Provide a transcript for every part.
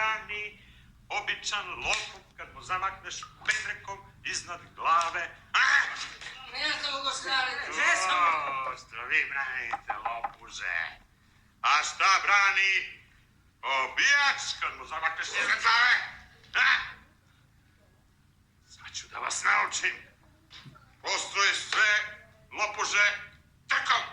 brani običan lopov kad mu zamakneš pendrekom iznad glave. Ne znam go staviti. Što vi branite, lopuže? A šta brani obijač kad mu zamakneš iznad glave? Sad ću da vas naučim. Postoji sve, lopuže, trkom.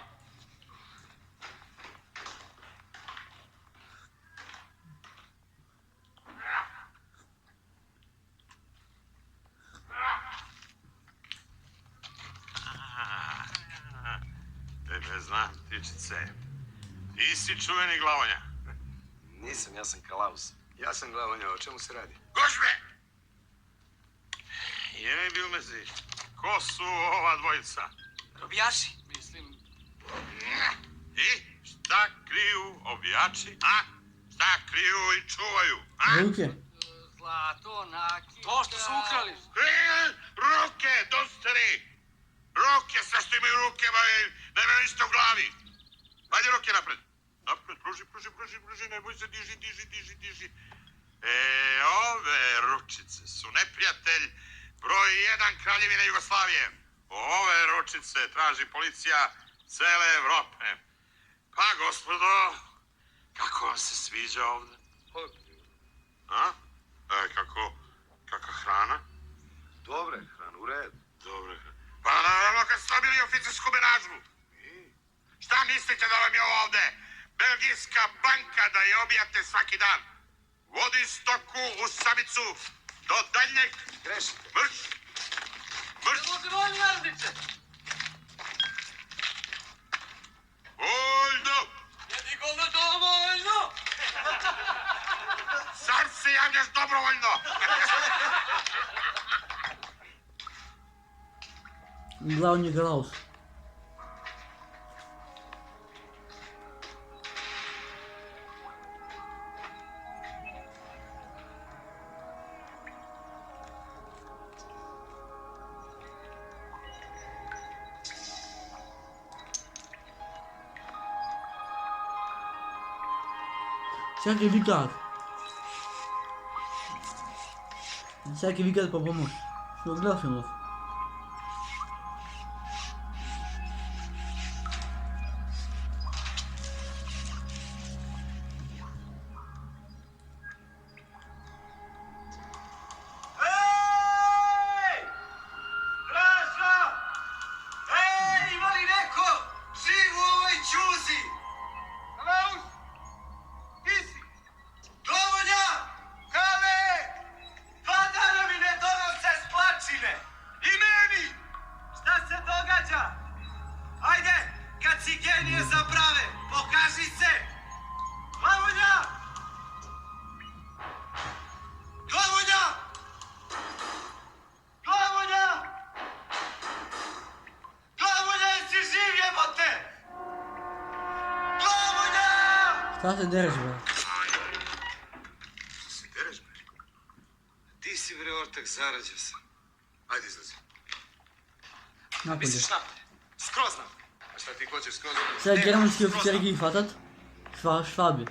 Tebe znam, tičice. Ti si čuveni Glavonja. Nisam, ja sam Kalaus. Ja sam Glavonja, o čemu se radi? Gožbe! Jene bil mezi. Ko su ova dvojica? Robijaši, mislim. I šta kriju obijači, a? Šta kriju i čuvaju, a? Ruke. Zlato, nakit. To što su ukrali. Ruke, dostari! Ruke, sa što imaju ruke, nema ništa u glavi. Hajde ruke napred. Napred, pruži, ne boj se, diži. Ove ručice su neprijatelj broj 1 Kraljevine Jugoslavije. Ove ručice traži policija cele Evrope. Pa, gospodo, kako vam se sviđa ovde? A? Kakva hrana? Dobre hrana, u redu. Dobre hrana. Pa naravno kad ste dobili oficersku menažu. Šta mislite da vam je ovo ovde? Belgijska banka da je obijate svaki dan. Vodi stoku u samicu do daljnjeg. Grešite. Mrš! Dovoljno, Ardice. Voljno! Jedni dovoljno. Sad se javljaš dobrovoljno. Glavni Klaus. Всякий викат по помощь. Что гласил? Šta se dereš, bre? Što se dereš, bre? Ti si, bre, ortak, zarađao sam. Ajde, izlazi. Napolje. Misliš napolje? Skroz napolje. A šta ti hoćeš skroz napolje? Сега германски офицери ги фатат. Шваби.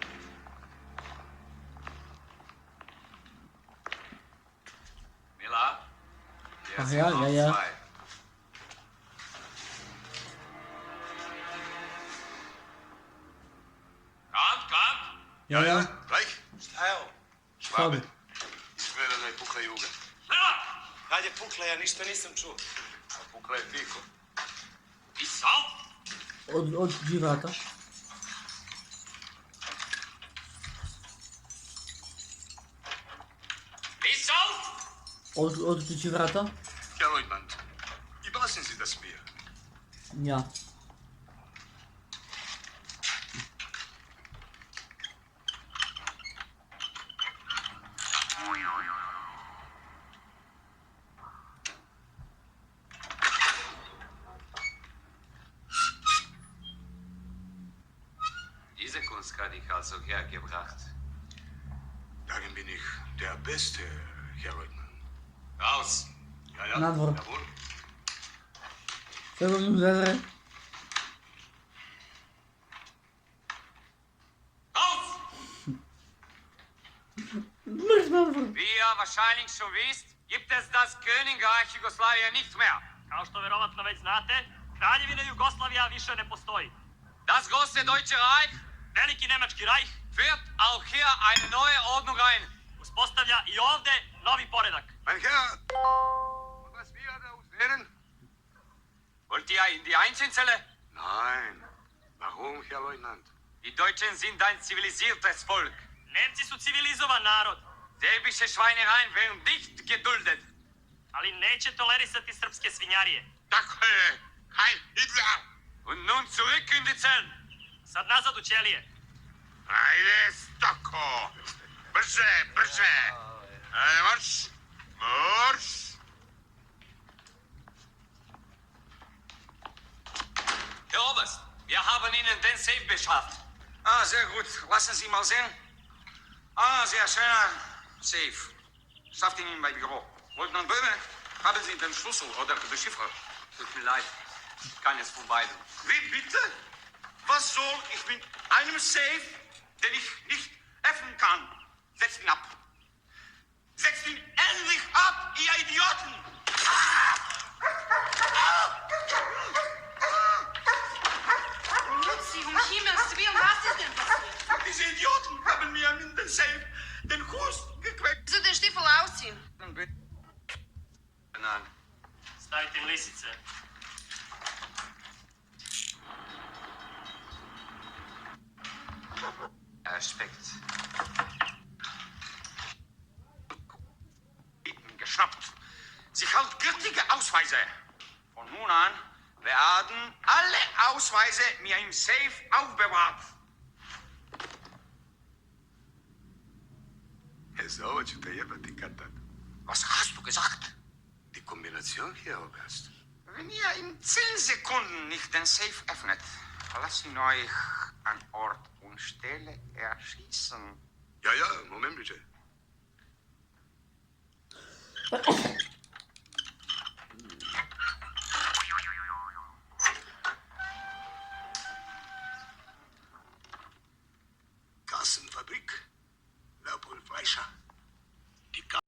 Mila? Ach ja. Kant? Ja. Gleich? Šta je ovo? Švabe. Izgleda da je pukla juga. Kad je pukla, ja ništa nisam čuo. A pukla je tiho. I sal? Od džirata. Pisal? Od džirata. Ja, Leutnant. I basen si da smija. Ja. Diese Kunst kann ich also hergebracht. Darin bin ich der Beste, Herr Leutnant. Raus! Ja. Na dvor. Jawohl. Сега ми взе. Raus! Możesz mam wrócić. Wie ihr wahrscheinlich schon wisst, gibt es das Königreich Jugoslawien nicht mehr. Kao što verovatno već znate, Kraljevina Jugoslavija više ne postoji. Das große Deutsche Reich Veliki Nemački rajh führt auch hier eine neue Ordnung ein. uspostavlja i ovde novi poredak. Mein Herr, was wir da wählen? Wollt ihr in die Einzelzelle? Nein. Warum, Herr Leutnant? Die Deutschen sind ein zivilisiertes Volk. Nemci su civilizovan narod, Serbische Schweinereien werden nicht geduldet. ali neće tolerisati srpske svinjarije. Tako je. Heil Hitler! Und nun zurück in die Zellen. Sad nazad u ćelije. Ajde, Stoko! Brže, brže! Ajde, marš! Marš! Herr Oberst, wir haben Ihnen den Safe beschafft. Ah, sehr gut. Lassen Sie mal sehen. Ah, sehr schöner Safe. Schafft ihn in mein Büro. Leutnant Böhme, haben Sie den Schlüssel oder den Chiffre? Tut mir leid, keines von beiden. Wie bitte? Was soll ich mit einem Safe, den ich nicht öffnen kann? Setzt ihn ab. Setzt ihn endlich ab, ihr Idioten! Luzi, um Himmels Willen, was ist denn passiert? Diese Idioten haben mir in den Safe den Fuß gequält. Wieso den Stiefel ausziehen? Nein. Stavite im lisice. Respekt. Geschnappt. Sie halt gültige Ausweise. Von nun an werden alle Ausweise mir im Safe aufbewahrt. Herr Sauer, ću te jebati kad tad. Was hast du gesagt? Die Kombination, Herr Oberst. Wenn ihr in 10 Sekunden nicht den Safe öffnet, lasse ich euch an Ort und Stelle erschießen. Ja, ja, Moment bitte.